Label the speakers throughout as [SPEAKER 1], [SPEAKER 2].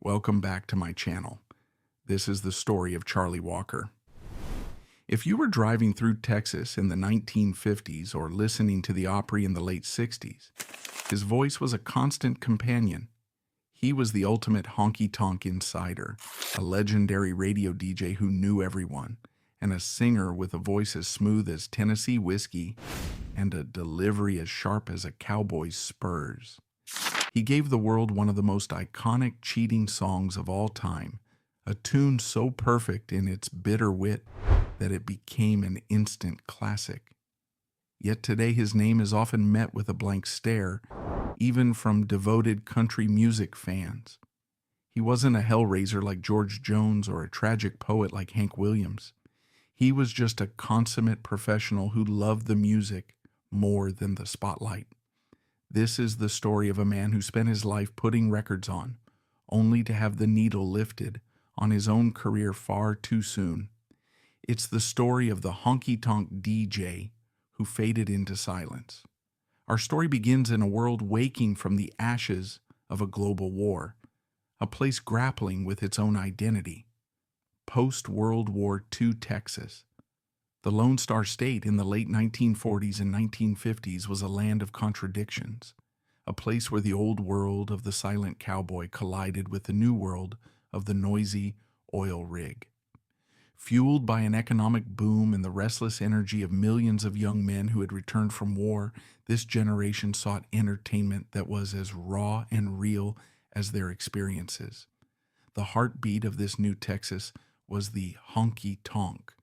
[SPEAKER 1] Welcome back to my channel. This is the story of Charlie Walker. If you were driving through Texas in the 1950s or listening to the Opry in the late 60s, his voice was a constant companion. He was the ultimate honky-tonk insider, a legendary radio DJ who knew everyone, and a singer with a voice as smooth as Tennessee whiskey and a delivery as sharp as a cowboy's spurs. He gave the world one of the most iconic cheating songs of all time, a tune so perfect in its bitter wit that it became an instant classic. Yet today his name is often met with a blank stare, even from devoted country music fans. He wasn't a hellraiser like George Jones or a tragic poet like Hank Williams. He was just a consummate professional who loved the music more than the spotlight. This is the story of a man who spent his life putting records on, only to have the needle lifted on his own career far too soon. It's the story of the honky-tonk DJ who faded into silence. Our story begins in a world waking from the ashes of a global war, a place grappling with its own identity. Post-World War II Texas. The Lone Star State in the late 1940s and 1950s was a land of contradictions, a place where the old world of the silent cowboy collided with the new world of the noisy oil rig. Fueled by an economic boom and the restless energy of millions of young men who had returned from war, this generation sought entertainment that was as raw and real as their experiences. The heartbeat of this new Texas was the honky-tonk.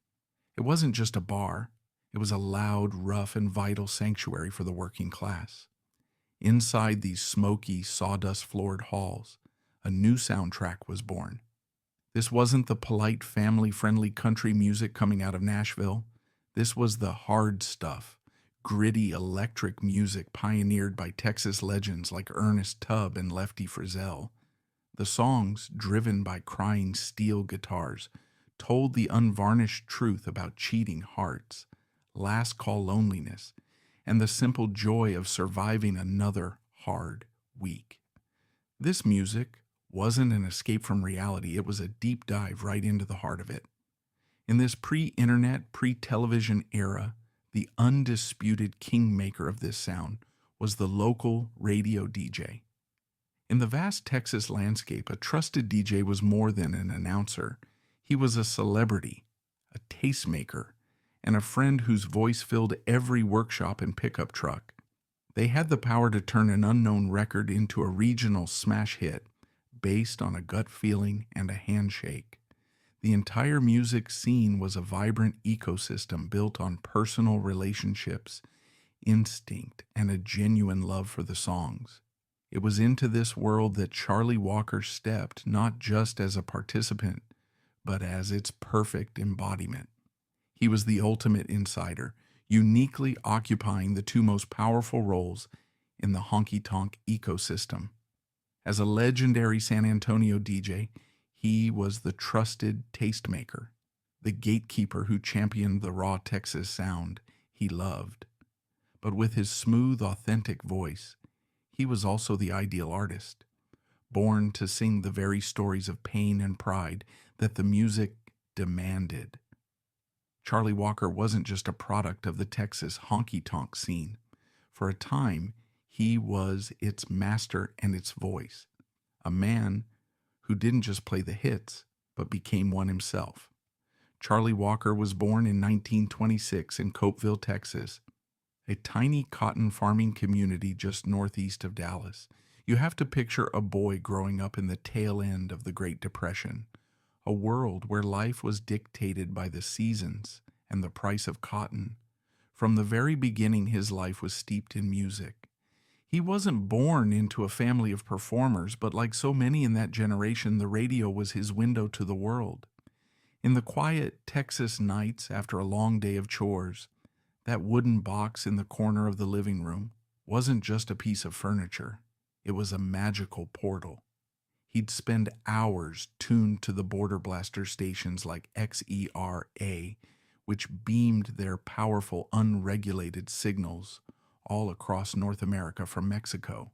[SPEAKER 1] It wasn't just a bar, it was a loud, rough, and vital sanctuary for the working class. Inside these smoky, sawdust-floored halls, a new soundtrack was born. This wasn't the polite, family-friendly country music coming out of Nashville. This was the hard stuff, gritty, electric music pioneered by Texas legends like Ernest Tubb and Lefty Frizzell. The songs, driven by crying steel guitars, told the unvarnished truth about cheating hearts, last call loneliness, and the simple joy of surviving another hard week. This music wasn't an escape from reality, it was a deep dive right into the heart of it. In this pre-internet, pre-television era, the undisputed kingmaker of this sound was the local radio DJ. In the vast Texas landscape, a trusted DJ was more than an announcer. He was a celebrity, a tastemaker, and a friend whose voice filled every workshop and pickup truck. They had the power to turn an unknown record into a regional smash hit based on a gut feeling and a handshake. The entire music scene was a vibrant ecosystem built on personal relationships, instinct, and a genuine love for the songs. It was into this world that Charlie Walker stepped, not just as a participant, but as its perfect embodiment. He was the ultimate insider, uniquely occupying the two most powerful roles in the honky-tonk ecosystem. As a legendary San Antonio DJ, he was the trusted tastemaker, the gatekeeper who championed the raw Texas sound he loved. But with his smooth, authentic voice, he was also the ideal artist, born to sing the very stories of pain and pride that the music demanded. Charlie Walker wasn't just a product of the Texas honky-tonk scene. For a time, he was its master and its voice, a man who didn't just play the hits, but became one himself. Charlie Walker was born in 1926 in Copeville, Texas, a tiny cotton farming community just northeast of Dallas. You have to picture a boy growing up in the tail end of the Great Depression, a world where life was dictated by the seasons and the price of cotton. From the very beginning, his life was steeped in music. He wasn't born into a family of performers, but like so many in that generation, the radio was his window to the world. In the quiet Texas nights after a long day of chores, that wooden box in the corner of the living room wasn't just a piece of furniture. It was a magical portal. He'd spend hours tuned to the border blaster stations like XERA, which beamed their powerful, unregulated signals all across North America from Mexico.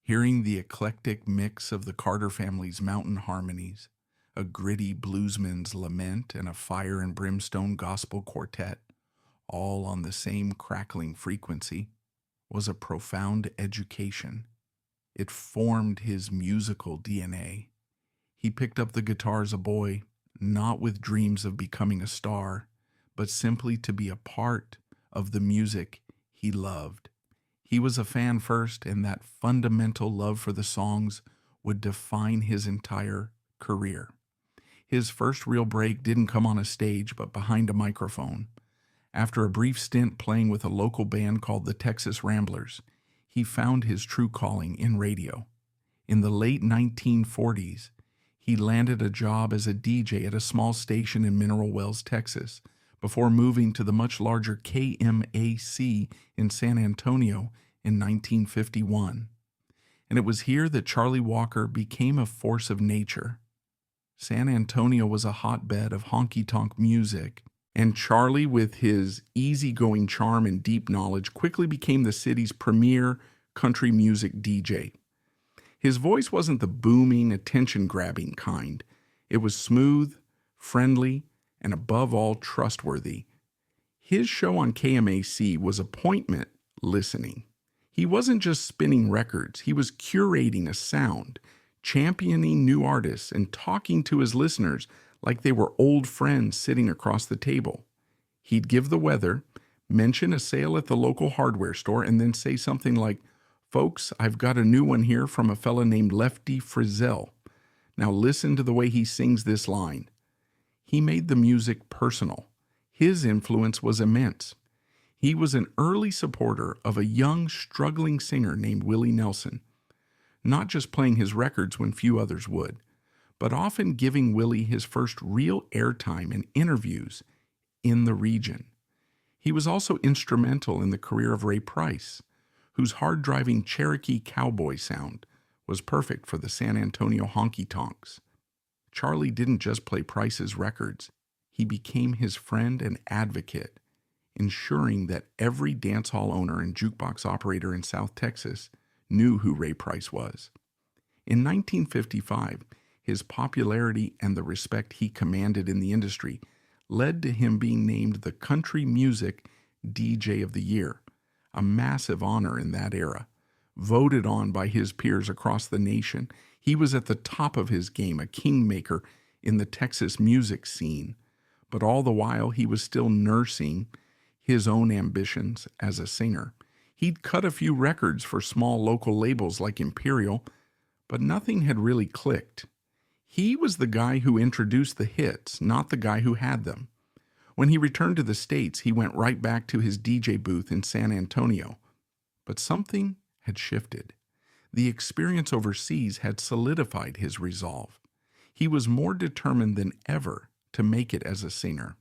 [SPEAKER 1] Hearing the eclectic mix of the Carter family's mountain harmonies, a gritty bluesman's lament, and a fire and brimstone gospel quartet, all on the same crackling frequency, was a profound education. It formed his musical DNA. He picked up the guitar as a boy, not with dreams of becoming a star, but simply to be a part of the music he loved. He was a fan first, and that fundamental love for the songs would define his entire career. His first real break didn't come on a stage, but behind a microphone. After a brief stint playing with a local band called the Texas Ramblers, he found his true calling in radio. In the late 1940s, he landed a job as a DJ at a small station in Mineral Wells, Texas, before moving to the much larger KMAC in San Antonio in 1951. And it was here that Charlie Walker became a force of nature. San Antonio was a hotbed of honky-tonk music, and Charlie, with his easygoing charm and deep knowledge, quickly became the city's premier country music DJ. His voice wasn't the booming, attention-grabbing kind. It was smooth, friendly, and above all, trustworthy. His show on KMAC was appointment listening. He wasn't just spinning records. He was curating a sound, championing new artists, and talking to his listeners like they were old friends sitting across the table. He'd give the weather, mention a sale at the local hardware store, and then say something like, "Folks, I've got a new one here from a fella named Lefty Frizzell. Now listen to the way he sings this line." He made the music personal. His influence was immense. He was an early supporter of a young, struggling singer named Willie Nelson, not just playing his records when few others would, but often giving Willie his first real airtime and interviews in the region. He was also instrumental in the career of Ray Price, whose hard-driving Cherokee cowboy sound was perfect for the San Antonio honky-tonks. Charlie didn't just play Price's records. He became his friend and advocate, ensuring that every dance hall owner and jukebox operator in South Texas knew who Ray Price was. In 1955, his popularity and the respect he commanded in the industry led to him being named the Country Music DJ of the Year, a massive honor in that era. Voted on by his peers across the nation, he was at the top of his game, a kingmaker in the Texas music scene. But all the while, he was still nursing his own ambitions as a singer. He'd cut a few records for small local labels like Imperial, but nothing had really clicked. He was the guy who introduced the hits, not the guy who had them. When he returned to the States, he went right back to his DJ booth in San Antonio. But something had shifted. The experience overseas had solidified his resolve. He was more determined than ever to make it as a singer.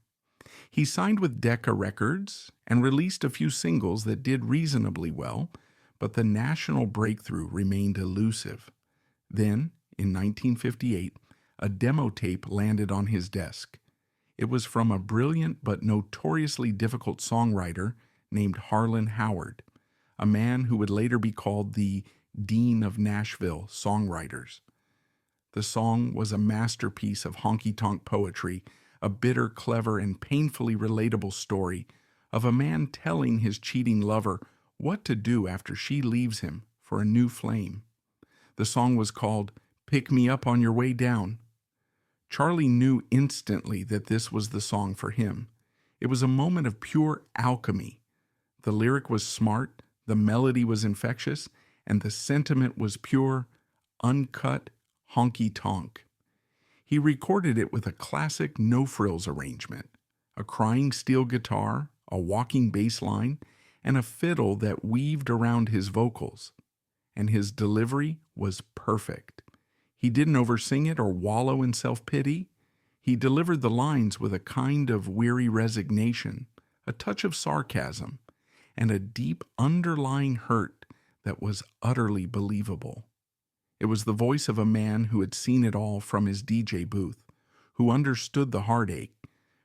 [SPEAKER 1] He signed with Decca Records and released a few singles that did reasonably well, but the national breakthrough remained elusive. Then, in 1958, a demo tape landed on his desk. It was from a brilliant but notoriously difficult songwriter named Harlan Howard, a man who would later be called the Dean of Nashville songwriters. The song was a masterpiece of honky-tonk poetry, a bitter, clever, and painfully relatable story of a man telling his cheating lover what to do after she leaves him for a new flame. The song was called "Pick Me Up on Your Way Down." Charlie knew instantly that this was the song for him. It was a moment of pure alchemy. The lyric was smart, the melody was infectious, and the sentiment was pure, uncut honky-tonk. He recorded it with a classic no-frills arrangement, a crying steel guitar, a walking bass line, and a fiddle that weaved around his vocals. And his delivery was perfect. He didn't oversing it or wallow in self-pity. He delivered the lines with a kind of weary resignation, a touch of sarcasm, and a deep underlying hurt that was utterly believable. It was the voice of a man who had seen it all from his DJ booth, who understood the heartache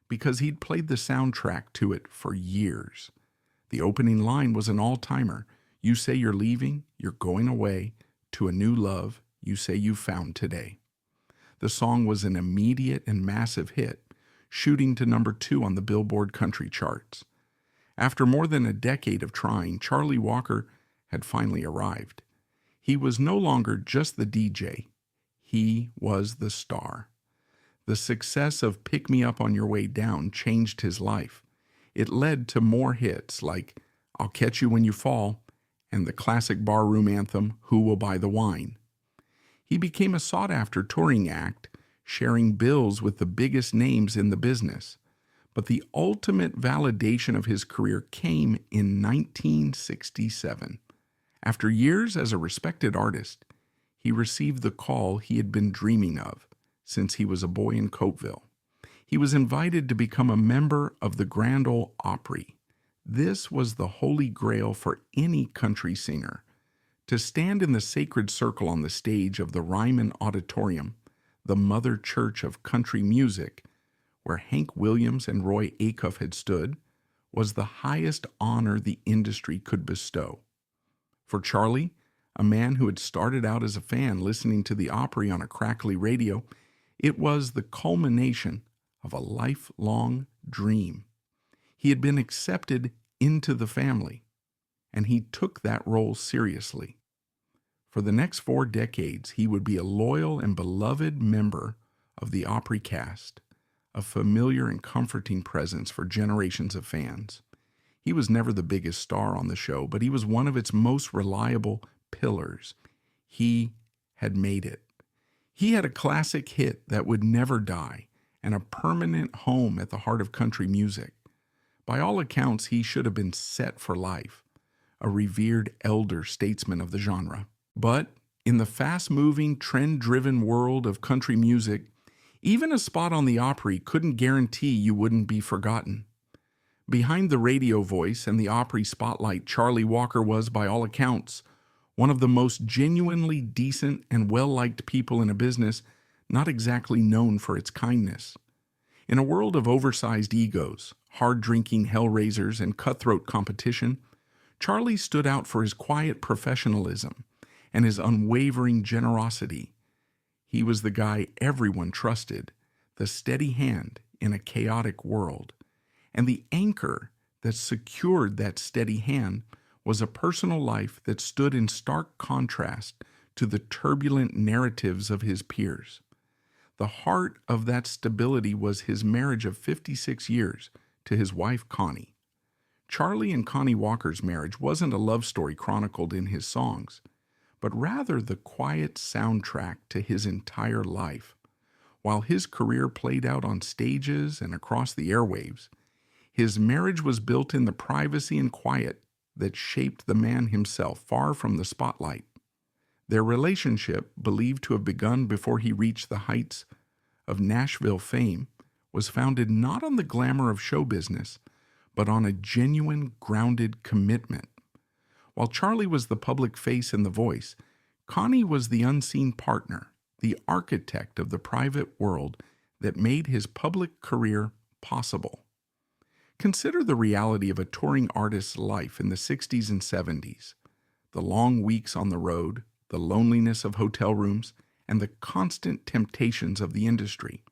[SPEAKER 1] because he'd played the soundtrack to it for years. The opening line was an all-timer. "You say you're leaving, you're going away. to a new love you say you found today. The song was an immediate and massive hit, shooting to number 2 on the Billboard country charts. After more than a decade of trying, Charlie Walker had finally arrived. He was no longer just the DJ. He was the star. The success of Pick Me Up on Your Way Down changed his life. It led to more hits like I'll Catch You When You Fall and the classic barroom anthem, Who Will Buy the Wine? He became a sought-after touring act, sharing bills with the biggest names in the business. But the ultimate validation of his career came in 1967. After years as a respected artist, he received the call he had been dreaming of since he was a boy in Cokeville. He was invited to become a member of the Grand Ole Opry. This was the holy grail for any country singer. To stand in the sacred circle on the stage of the Ryman Auditorium, the mother church of country music, where Hank Williams and Roy Acuff had stood, was the highest honor the industry could bestow. For Charlie, a man who had started out as a fan listening to the Opry on a crackly radio, it was the culmination of a lifelong dream. He had been accepted into the family, and he took that role seriously. For the next 4 decades, he would be a loyal and beloved member of the Opry cast, a familiar and comforting presence for generations of fans. He was never the biggest star on the show, but he was one of its most reliable pillars. He had made it. He had a classic hit that would never die and a permanent home at the heart of country music. By all accounts, he should have been set for life, a revered elder statesman of the genre. But in the fast-moving, trend-driven world of country music, even a spot on the Opry couldn't guarantee you wouldn't be forgotten. Behind the radio voice and the Opry spotlight, Charlie Walker was, by all accounts, one of the most genuinely decent and well-liked people in a business not exactly known for its kindness. In a world of oversized egos, hard-drinking hellraisers, and cutthroat competition, Charlie stood out for his quiet professionalism and his unwavering generosity. He was the guy everyone trusted, the steady hand in a chaotic world. And the anchor that secured that steady hand was a personal life that stood in stark contrast to the turbulent narratives of his peers. The heart of that stability was his marriage of 56 years to his wife Connie. Charlie and Connie Walker's marriage wasn't a love story chronicled in his songs, but rather the quiet soundtrack to his entire life. While his career played out on stages and across the airwaves, his marriage was built in the privacy and quiet that shaped the man himself far from the spotlight. Their relationship, believed to have begun before he reached the heights of Nashville fame, was founded not on the glamour of show business, but on a genuine, grounded commitment. While Charlie was the public face and the voice, Connie was the unseen partner, the architect of the private world that made his public career possible. Consider the reality of a touring artist's life in the 60s and 70s. The long weeks on the road, the loneliness of hotel rooms, and the constant temptations of the industry.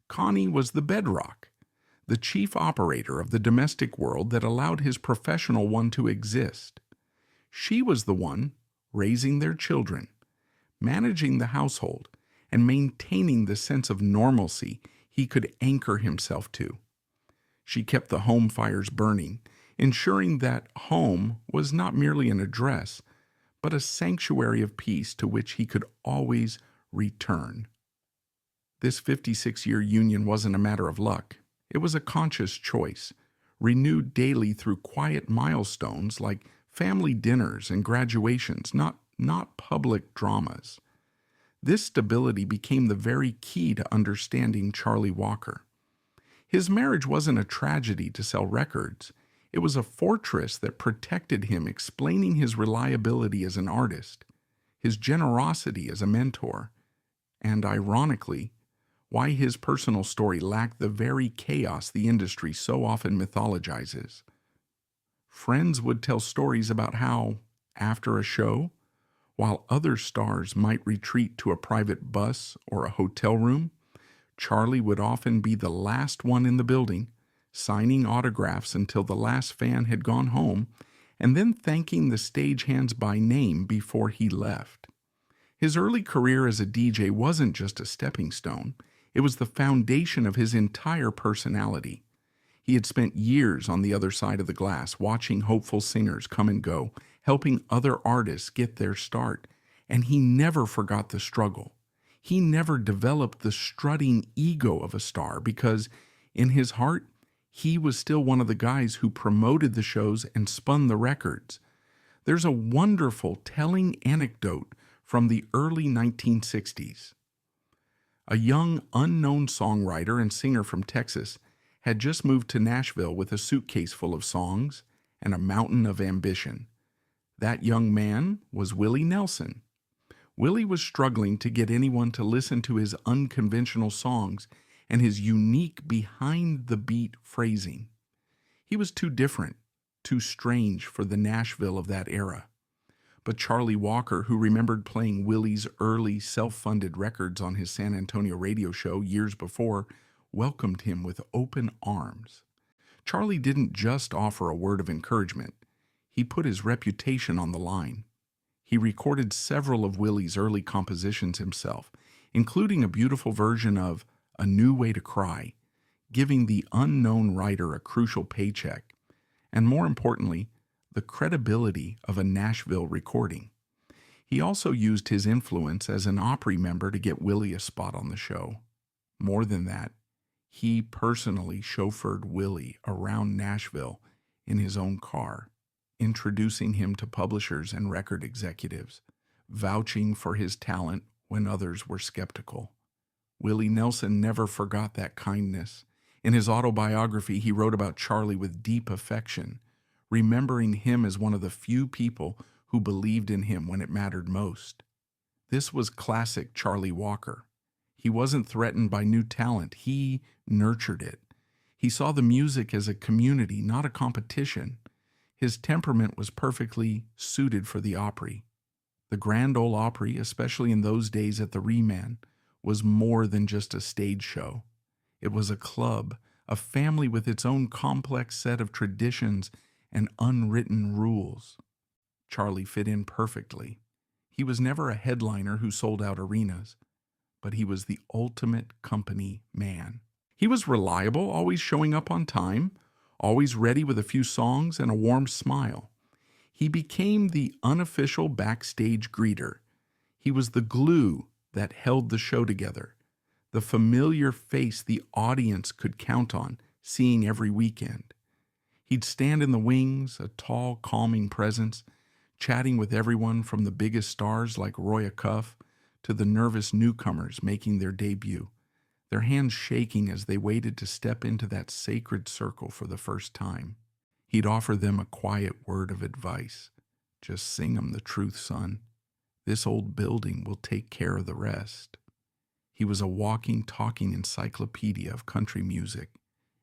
[SPEAKER 1] Connie was the bedrock, the chief operator of the domestic world that allowed his professional one to exist. She was the one raising their children, managing the household, and maintaining the sense of normalcy he could anchor himself to. She kept the home fires burning, ensuring that home was not merely an address, but a sanctuary of peace to which he could always return. This 56-year union wasn't a matter of luck. It was a conscious choice, renewed daily through quiet milestones like family dinners and graduations, not public dramas. This stability became the very key to understanding Charlie Walker. His marriage wasn't a tragedy to sell records. It was a fortress that protected him, explaining his reliability as an artist, his generosity as a mentor, and, ironically, why his personal story lacked the very chaos the industry so often mythologizes. Friends would tell stories about how, after a show, While other stars might retreat to a private bus or a hotel room, Charlie would often be the last one in the building, signing autographs until the last fan had gone home, and then thanking the stagehands by name before he left. His early career as a DJ wasn't just a stepping stone, it was the foundation of his entire personality. He had spent years on the other side of the glass, watching hopeful singers come and go, helping other artists get their start, and he never forgot the struggle. He never developed the strutting ego of a star because, in his heart, he was still one of the guys who promoted the shows and spun the records. There's a wonderful, telling anecdote from the early 1960s. A young, unknown songwriter and singer from Texas had just moved to Nashville with a suitcase full of songs and a mountain of ambition. That young man was Willie Nelson. Willie was struggling to get anyone to listen to his unconventional songs and his unique behind-the-beat phrasing. He was too different, too strange for the Nashville of that era. But Charlie Walker, who remembered playing Willie's early self-funded records on his San Antonio radio show years before, welcomed him with open arms. Charlie didn't just offer a word of encouragement. He put his reputation on the line. He recorded several of Willie's early compositions himself, including a beautiful version of A New Way to Cry, giving the unknown writer a crucial paycheck, and more importantly, the credibility of a Nashville recording. He also used his influence as an Opry member to get Willie a spot on the show. More than that, he personally chauffeured Willie around Nashville in his own car, introducing him to publishers and record executives, vouching for his talent when others were skeptical. Willie Nelson never forgot that kindness. In his autobiography, he wrote about Charlie with deep affection, remembering him as one of the few people who believed in him when it mattered most. This was classic Charlie Walker. He wasn't threatened by new talent. He nurtured it. He saw the music as a community, not a competition. His temperament was perfectly suited for the Opry. The Grand Ole Opry, especially in those days at the Reman, was more than just a stage show. It was a club, a family with its own complex set of traditions and unwritten rules. Charlie fit in perfectly. He was never a headliner who sold out arenas, but he was the ultimate company man. He was reliable, always showing up on time, always ready with a few songs and a warm smile. He became the unofficial backstage greeter. He was the glue that held the show together, the familiar face the audience could count on, seeing every weekend. He'd stand in the wings, a tall, calming presence, chatting with everyone from the biggest stars like Roy Acuff to the nervous newcomers making their debut, their hands shaking as they waited to step into that sacred circle for the first time. He'd offer them a quiet word of advice. Just sing 'em the truth, son. This old building will take care of the rest. He was a walking, talking encyclopedia of country music,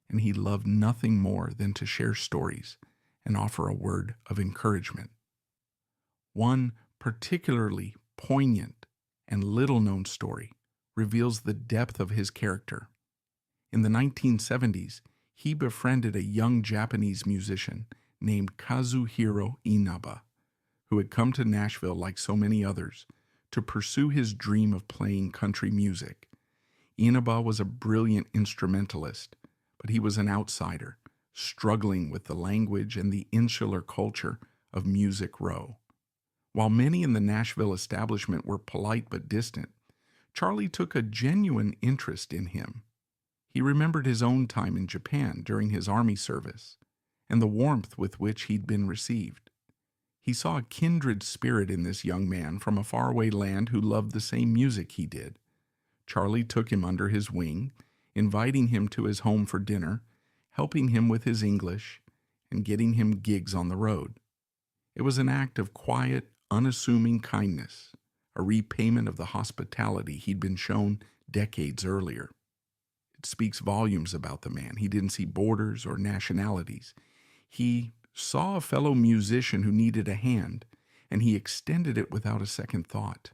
[SPEAKER 1] and he loved nothing more than to share stories and offer a word of encouragement. One particularly poignant and little-known story reveals the depth of his character. In the 1970s, he befriended a young Japanese musician named Kazuhiro Inaba, who had come to Nashville like so many others to pursue his dream of playing country music. Inaba was a brilliant instrumentalist, but he was an outsider, struggling with the language and the insular culture of Music Row. While many in the Nashville establishment were polite but distant, Charlie took a genuine interest in him. He remembered his own time in Japan during his army service and the warmth with which he'd been received. He saw a kindred spirit in this young man from a faraway land who loved the same music he did. Charlie took him under his wing, inviting him to his home for dinner, helping him with his English, and getting him gigs on the road. It was an act of quiet, unassuming kindness, a repayment of the hospitality he'd been shown decades earlier. It speaks volumes about the man. He didn't see borders or nationalities. He saw a fellow musician who needed a hand and he extended it without a second thought.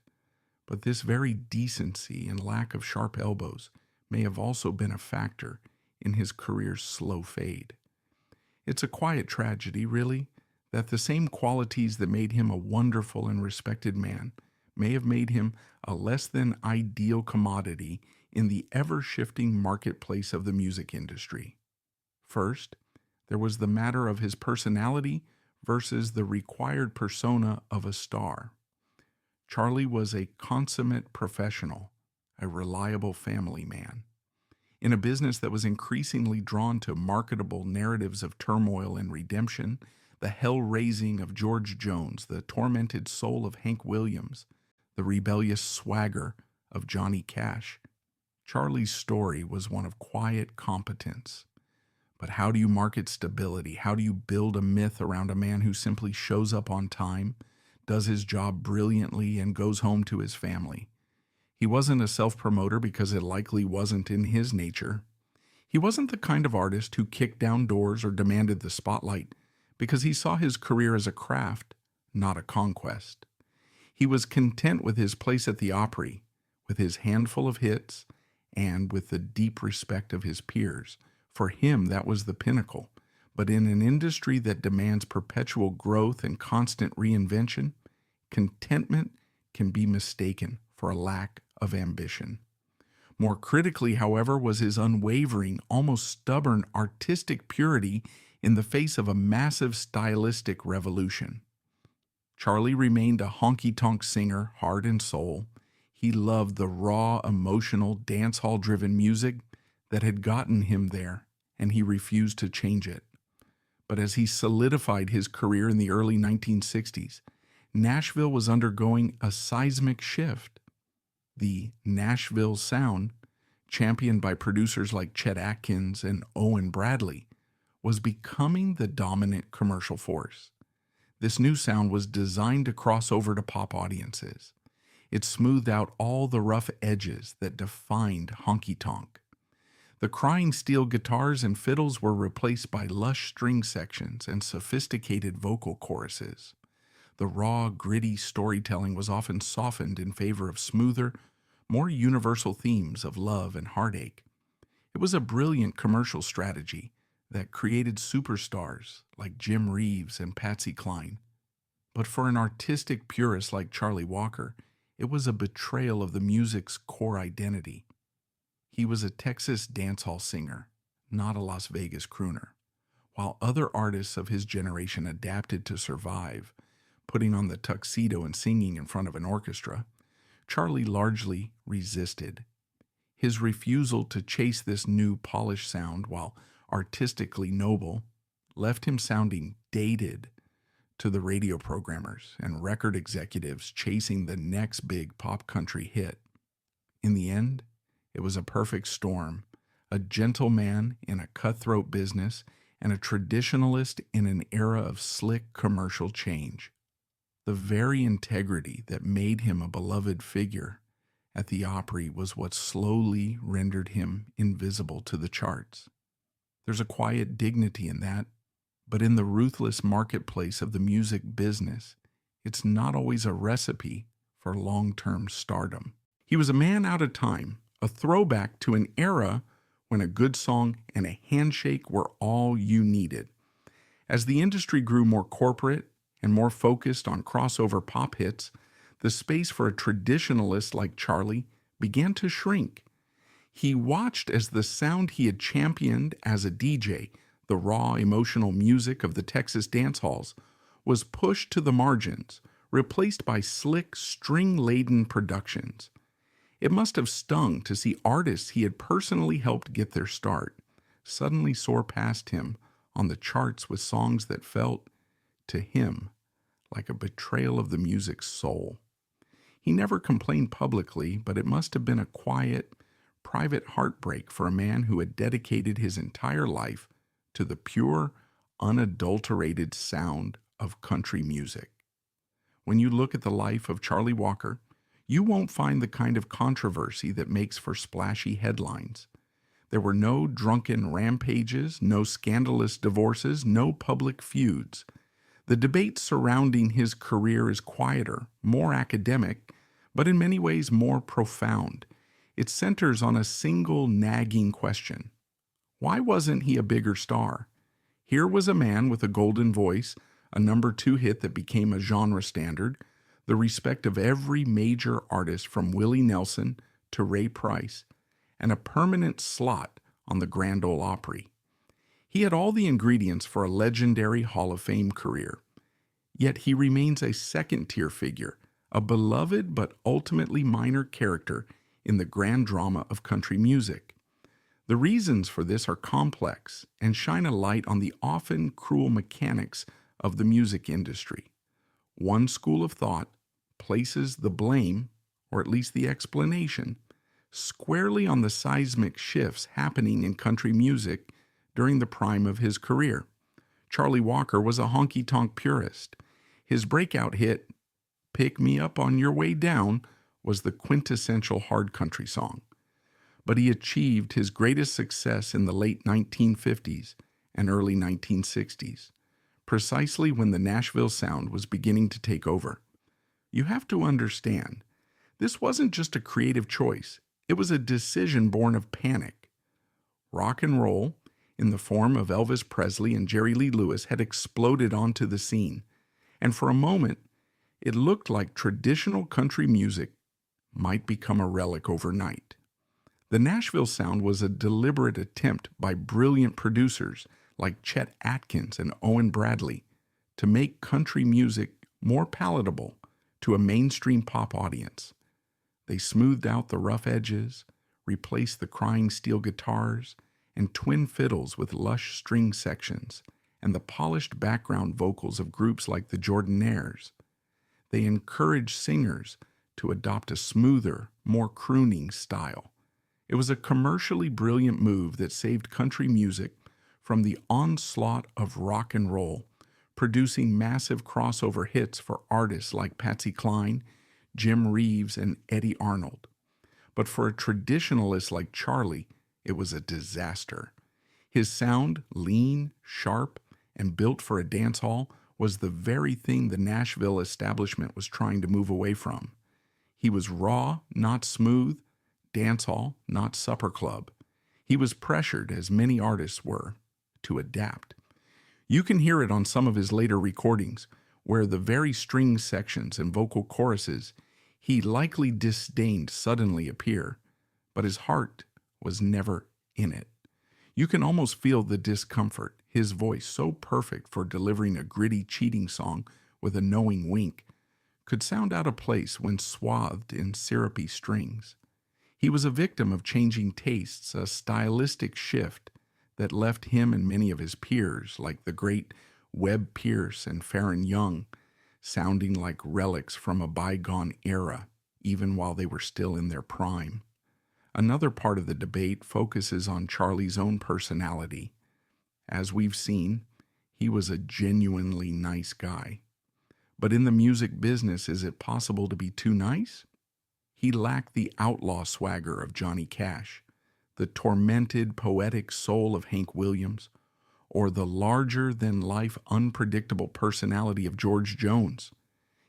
[SPEAKER 1] But this very decency and lack of sharp elbows may have also been a factor in his career's slow fade. It's a quiet tragedy, really, that the same qualities that made him a wonderful and respected man may have made him a less than ideal commodity in the ever-shifting marketplace of the music industry. First, there was the matter of his personality versus the required persona of a star. Charlie was a consummate professional, a reliable family man. In a business that was increasingly drawn to marketable narratives of turmoil and redemption, the hell-raising of George Jones, the tormented soul of Hank Williams, the rebellious swagger of Johnny Cash, Charlie's story was one of quiet competence. But how do you market stability? How do you build a myth around a man who simply shows up on time, does his job brilliantly, and goes home to his family? He wasn't a self-promoter because it likely wasn't in his nature. He wasn't the kind of artist who kicked down doors or demanded the spotlight because he saw his career as a craft, not a conquest. He was content with his place at the Opry, with his handful of hits, and with the deep respect of his peers. For him, that was the pinnacle. But in an industry that demands perpetual growth and constant reinvention, contentment can be mistaken for a lack of ambition. More critically, however, was his unwavering, almost stubborn artistic purity in the face of a massive stylistic revolution. Charlie remained a honky-tonk singer, heart and soul. He loved the raw, emotional, dance-hall-driven music that had gotten him there, and he refused to change it. But as he solidified his career in the early 1960s, Nashville was undergoing a seismic shift. The Nashville sound, championed by producers like Chet Atkins and Owen Bradley, was becoming the dominant commercial force. This new sound was designed to cross over to pop audiences. It smoothed out all the rough edges that defined honky-tonk. The crying steel guitars and fiddles were replaced by lush string sections and sophisticated vocal choruses. The raw, gritty storytelling was often softened in favor of smoother, more universal themes of love and heartache. It was a brilliant commercial strategy that created superstars like Jim Reeves and Patsy Cline. But for an artistic purist like Charlie Walker, it was a betrayal of the music's core identity. He was a Texas dancehall singer, not a Las Vegas crooner. While other artists of his generation adapted to survive, putting on the tuxedo and singing in front of an orchestra, Charlie largely resisted. His refusal to chase this new polished sound, while artistically noble, left him sounding dated to the radio programmers and record executives chasing the next big pop country hit. In the end, it was a perfect storm, a gentleman in a cutthroat business and a traditionalist in an era of slick commercial change. The very integrity that made him a beloved figure at the Opry was what slowly rendered him invisible to the charts. There's a quiet dignity in that, but in the ruthless marketplace of the music business, it's not always a recipe for long-term stardom. He was a man out of time, a throwback to an era when a good song and a handshake were all you needed. As the industry grew more corporate and more focused on crossover pop hits, the space for a traditionalist like Charlie began to shrink. He watched as the sound he had championed as a DJ, the raw, emotional music of the Texas dance halls, was pushed to the margins, replaced by slick, string-laden productions. It must have stung to see artists he had personally helped get their start suddenly soar past him on the charts with songs that felt, to him, like a betrayal of the music's soul. He never complained publicly, but it must have been a quiet, private heartbreak for a man who had dedicated his entire life to the pure, unadulterated sound of country music. When you look at the life of Charlie Walker, you won't find the kind of controversy that makes for splashy headlines. There were no drunken rampages, no scandalous divorces, no public feuds. The debate surrounding his career is quieter, more academic, but in many ways more profound. It centers on a single nagging question. Why wasn't he a bigger star? Here was a man with a golden voice, a #2 hit that became a genre standard, the respect of every major artist from Willie Nelson to Ray Price, and a permanent slot on the Grand Ole Opry. He had all the ingredients for a legendary Hall of Fame career. Yet he remains a second-tier figure, a beloved but ultimately minor character in the grand drama of country music. The reasons for this are complex and shine a light on the often cruel mechanics of the music industry. One school of thought places the blame, or at least the explanation, squarely on the seismic shifts happening in country music during the prime of his career. Charlie Walker was a honky-tonk purist. His breakout hit, "Pick Me Up on Your Way Down," was the quintessential hard country song. But he achieved his greatest success in the late 1950s and early 1960s, precisely when the Nashville sound was beginning to take over. You have to understand, this wasn't just a creative choice, it was a decision born of panic. Rock and roll, in the form of Elvis Presley and Jerry Lee Lewis, had exploded onto the scene, and for a moment, it looked like traditional country music might become a relic overnight. The Nashville sound was a deliberate attempt by brilliant producers like Chet Atkins and Owen Bradley to make country music more palatable to a mainstream pop audience. They smoothed out the rough edges, replaced the crying steel guitars and twin fiddles with lush string sections, and the polished background vocals of groups like the Jordanaires. They encouraged singers to adopt a smoother, more crooning style. It was a commercially brilliant move that saved country music from the onslaught of rock and roll, producing massive crossover hits for artists like Patsy Cline, Jim Reeves, and Eddie Arnold. But for a traditionalist like Charlie, it was a disaster. His sound, lean, sharp, and built for a dance hall, was the very thing the Nashville establishment was trying to move away from. He was raw, not smooth, dance hall, not supper club. He was pressured, as many artists were, to adapt. You can hear it on some of his later recordings, where the very string sections and vocal choruses he likely disdained suddenly appear, but his heart was never in it. You can almost feel the discomfort, his voice, so perfect for delivering a gritty cheating song with a knowing wink, could sound out of place when swathed in syrupy strings. He was a victim of changing tastes, a stylistic shift that left him and many of his peers, like the great Webb Pierce and Farron Young, sounding like relics from a bygone era, even while they were still in their prime. Another part of the debate focuses on Charlie's own personality. As we've seen, he was a genuinely nice guy. But in the music business, is it possible to be too nice? He lacked the outlaw swagger of Johnny Cash, the tormented, poetic soul of Hank Williams, or the larger-than-life, unpredictable personality of George Jones.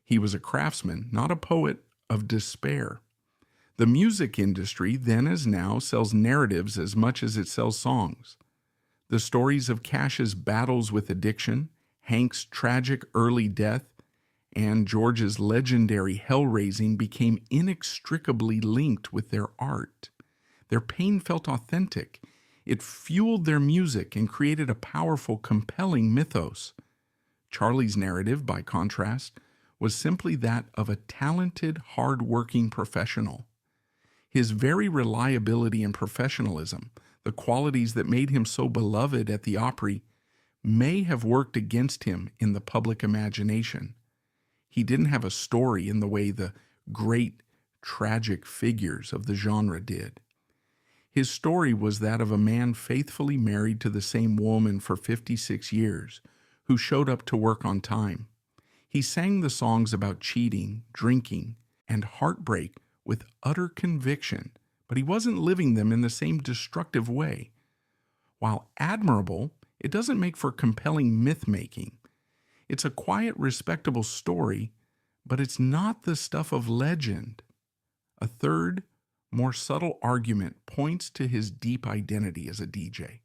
[SPEAKER 1] He was a craftsman, not a poet, of despair. The music industry, then as now, sells narratives as much as it sells songs. The stories of Cash's battles with addiction, Hank's tragic early death, and George's legendary hell-raising became inextricably linked with their art. Their pain felt authentic. It fueled their music and created a powerful, compelling mythos. Charlie's narrative, by contrast, was simply that of a talented, hard-working professional. His very reliability and professionalism, the qualities that made him so beloved at the Opry, may have worked against him in the public imagination. He didn't have a story in the way the great, tragic figures of the genre did. His story was that of a man faithfully married to the same woman for 56 years, who showed up to work on time. He sang the songs about cheating, drinking, and heartbreak with utter conviction, but he wasn't living them in the same destructive way. While admirable, it doesn't make for compelling myth-making. It's a quiet, respectable story, but it's not the stuff of legend. A third, more subtle argument points to his deep identity as a DJ.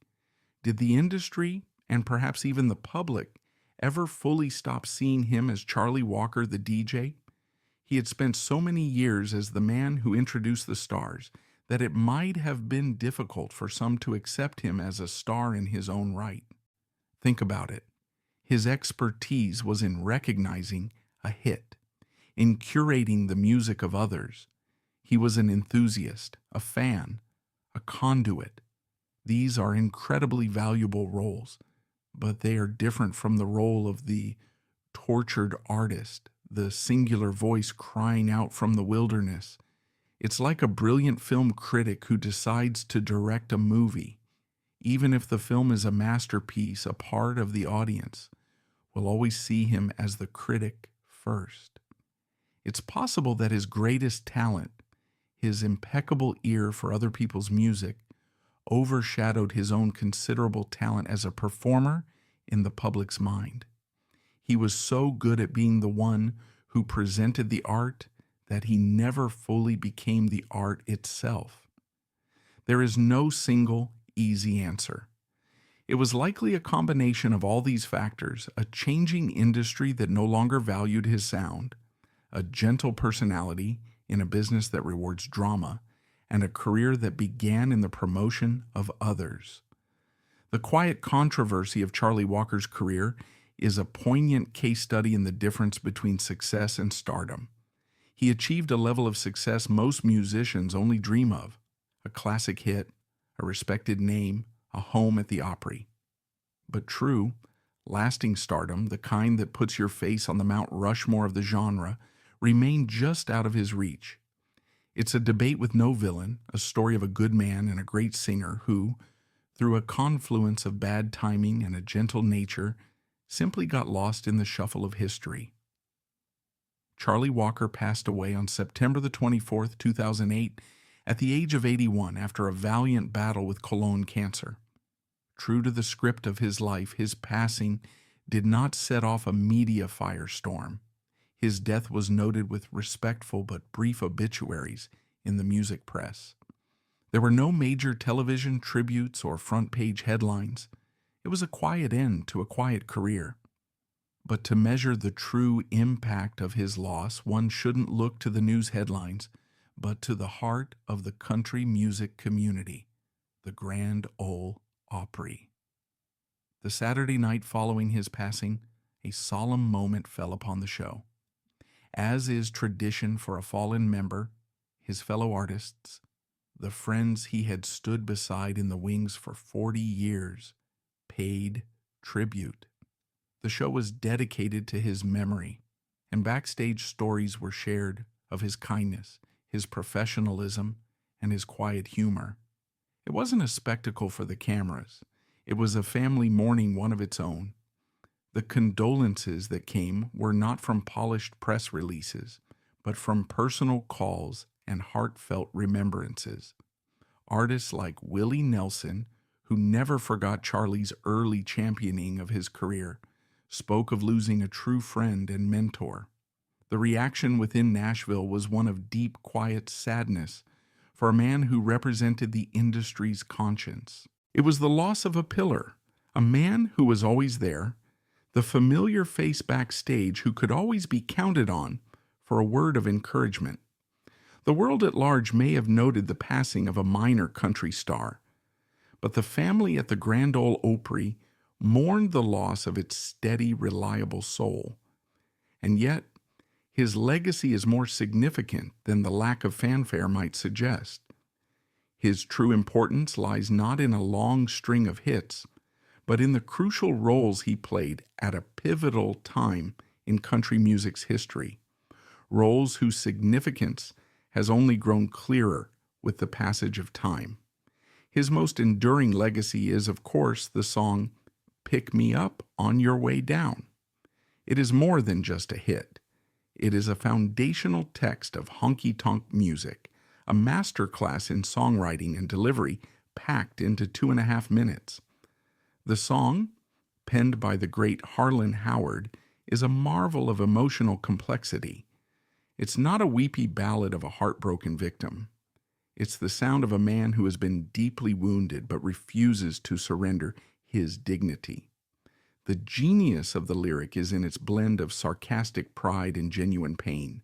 [SPEAKER 1] Did the industry, and perhaps even the public, ever fully stop seeing him as Charlie Walker, the DJ? He had spent so many years as the man who introduced the stars that it might have been difficult for some to accept him as a star in his own right. Think about it. His expertise was in recognizing a hit, in curating the music of others. He was an enthusiast, a fan, a conduit. These are incredibly valuable roles, but they are different from the role of the tortured artist, the singular voice crying out from the wilderness. It's like a brilliant film critic who decides to direct a movie. Even if the film is a masterpiece, a part of the audience will always see him as the critic first. It's possible that his greatest talent, his impeccable ear for other people's music, overshadowed his own considerable talent as a performer in the public's mind. He was so good at being the one who presented the art that he never fully became the art itself. There is no single, easy answer. It was likely a combination of all these factors: a changing industry that no longer valued his sound, a gentle personality in a business that rewards drama, and a career that began in the promotion of others. The quiet controversy of Charlie Walker's career is a poignant case study in the difference between success and stardom. He achieved a level of success most musicians only dream of: a classic hit, a respected name, a home at the Opry. But true, lasting stardom, the kind that puts your face on the Mount Rushmore of the genre, remained just out of his reach. It's a debate with no villain, a story of a good man and a great singer who, through a confluence of bad timing and a gentle nature, simply got lost in the shuffle of history. Charlie Walker passed away on September the 24th, 2008, at the age of 81 after a valiant battle with colon cancer. True to the script of his life, his passing did not set off a media firestorm. His death was noted with respectful but brief obituaries in the music press. There were no major television tributes or front-page headlines. It was a quiet end to a quiet career. But to measure the true impact of his loss, one shouldn't look to the news headlines, but to the heart of the country music community, the Grand Ole Opry. The Saturday night following his passing, a solemn moment fell upon the show. As is tradition for a fallen member, his fellow artists, the friends he had stood beside in the wings for 40 years, paid tribute. The show was dedicated to his memory, and backstage stories were shared of his kindness, his professionalism, and his quiet humor. It wasn't a spectacle for the cameras. It was a family mourning one of its own. The condolences that came were not from polished press releases, but from personal calls and heartfelt remembrances. Artists like Willie Nelson, who never forgot Charlie's early championing of his career, spoke of losing a true friend and mentor. The reaction within Nashville was one of deep, quiet sadness for a man who represented the industry's conscience. It was the loss of a pillar, a man who was always there, the familiar face backstage who could always be counted on for a word of encouragement. The world at large may have noted the passing of a minor country star, but the family at the Grand Ole Opry mourned the loss of its steady, reliable soul. And yet, his legacy is more significant than the lack of fanfare might suggest. His true importance lies not in a long string of hits, but in the crucial roles he played at a pivotal time in country music's history, roles whose significance has only grown clearer with the passage of time. His most enduring legacy is, of course, the song "Pick Me Up on Your Way Down." It is more than just a hit. It is a foundational text of honky-tonk music, a masterclass in songwriting and delivery packed into 2.5 minutes. The song, penned by the great Harlan Howard, is a marvel of emotional complexity. It's not a weepy ballad of a heartbroken victim. It's the sound of a man who has been deeply wounded but refuses to surrender his dignity. The genius of the lyric is in its blend of sarcastic pride and genuine pain.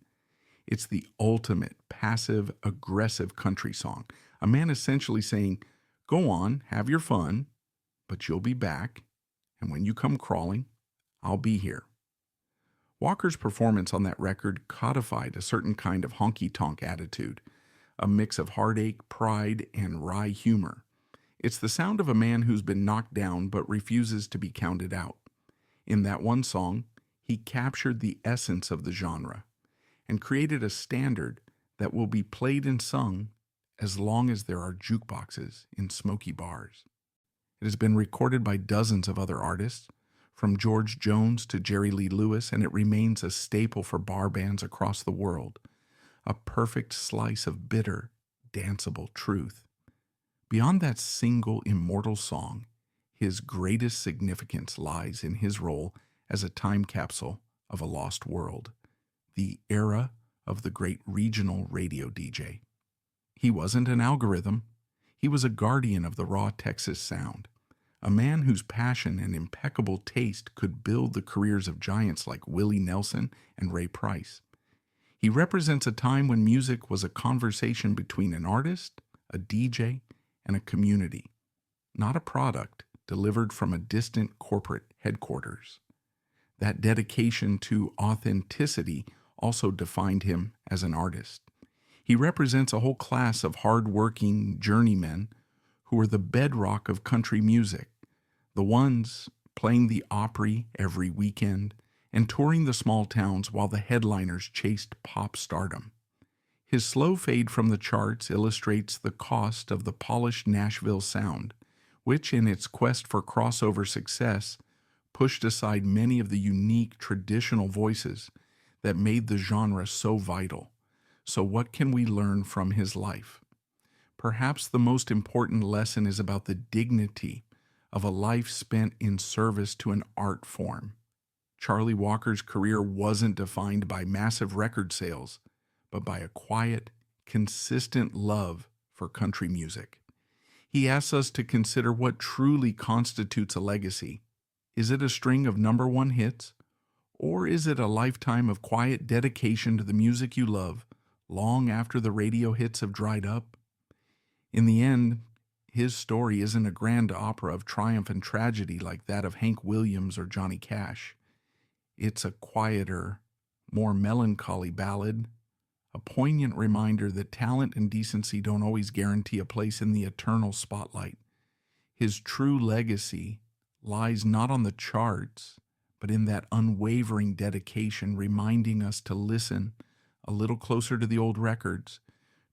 [SPEAKER 1] It's the ultimate passive-aggressive country song. A man essentially saying, "Go on, have your fun, but you'll be back, and when you come crawling, I'll be here." Walker's performance on that record codified a certain kind of honky-tonk attitude, a mix of heartache, pride, and wry humor. It's the sound of a man who's been knocked down but refuses to be counted out. In that one song, he captured the essence of the genre and created a standard that will be played and sung as long as there are jukeboxes in smoky bars. It has been recorded by dozens of other artists, from George Jones to Jerry Lee Lewis, and it remains a staple for bar bands across the world, a perfect slice of bitter, danceable truth. Beyond that single immortal song, his greatest significance lies in his role as a time capsule of a lost world, the era of the great regional radio DJ. He wasn't an algorithm. He was a guardian of the raw Texas sound, a man whose passion and impeccable taste could build the careers of giants like Willie Nelson and Ray Price. He represents a time when music was a conversation between an artist, a DJ, and a community, not a product delivered from a distant corporate headquarters. That dedication to authenticity also defined him as an artist. He represents a whole class of hard-working journeymen who are the bedrock of country music, the ones playing the Opry every weekend and touring the small towns while the headliners chased pop stardom. His slow fade from the charts illustrates the cost of the polished Nashville sound, which in its quest for crossover success pushed aside many of the unique traditional voices that made the genre so vital. So what can we learn from his life? Perhaps the most important lesson is about the dignity of a life spent in service to an art form. Charlie Walker's career wasn't defined by massive record sales, but by a quiet, consistent love for country music. He asks us to consider what truly constitutes a legacy. Is it a string of #1 hits, or is it a lifetime of quiet dedication to the music you love long after the radio hits have dried up? In the end, his story isn't a grand opera of triumph and tragedy like that of Hank Williams or Johnny Cash. It's a quieter, more melancholy ballad, a poignant reminder that talent and decency don't always guarantee a place in the eternal spotlight. His true legacy lies not on the charts, but in that unwavering dedication, reminding us to listen a little closer to the old records,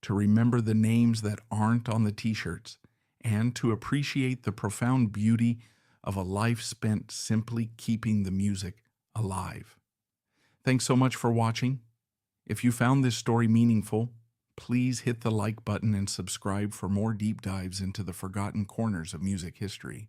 [SPEAKER 1] to remember the names that aren't on the t-shirts, and to appreciate the profound beauty of a life spent simply keeping the music alive. Thanks so much for watching. If you found this story meaningful, please hit the like button and subscribe for more deep dives into the forgotten corners of music history.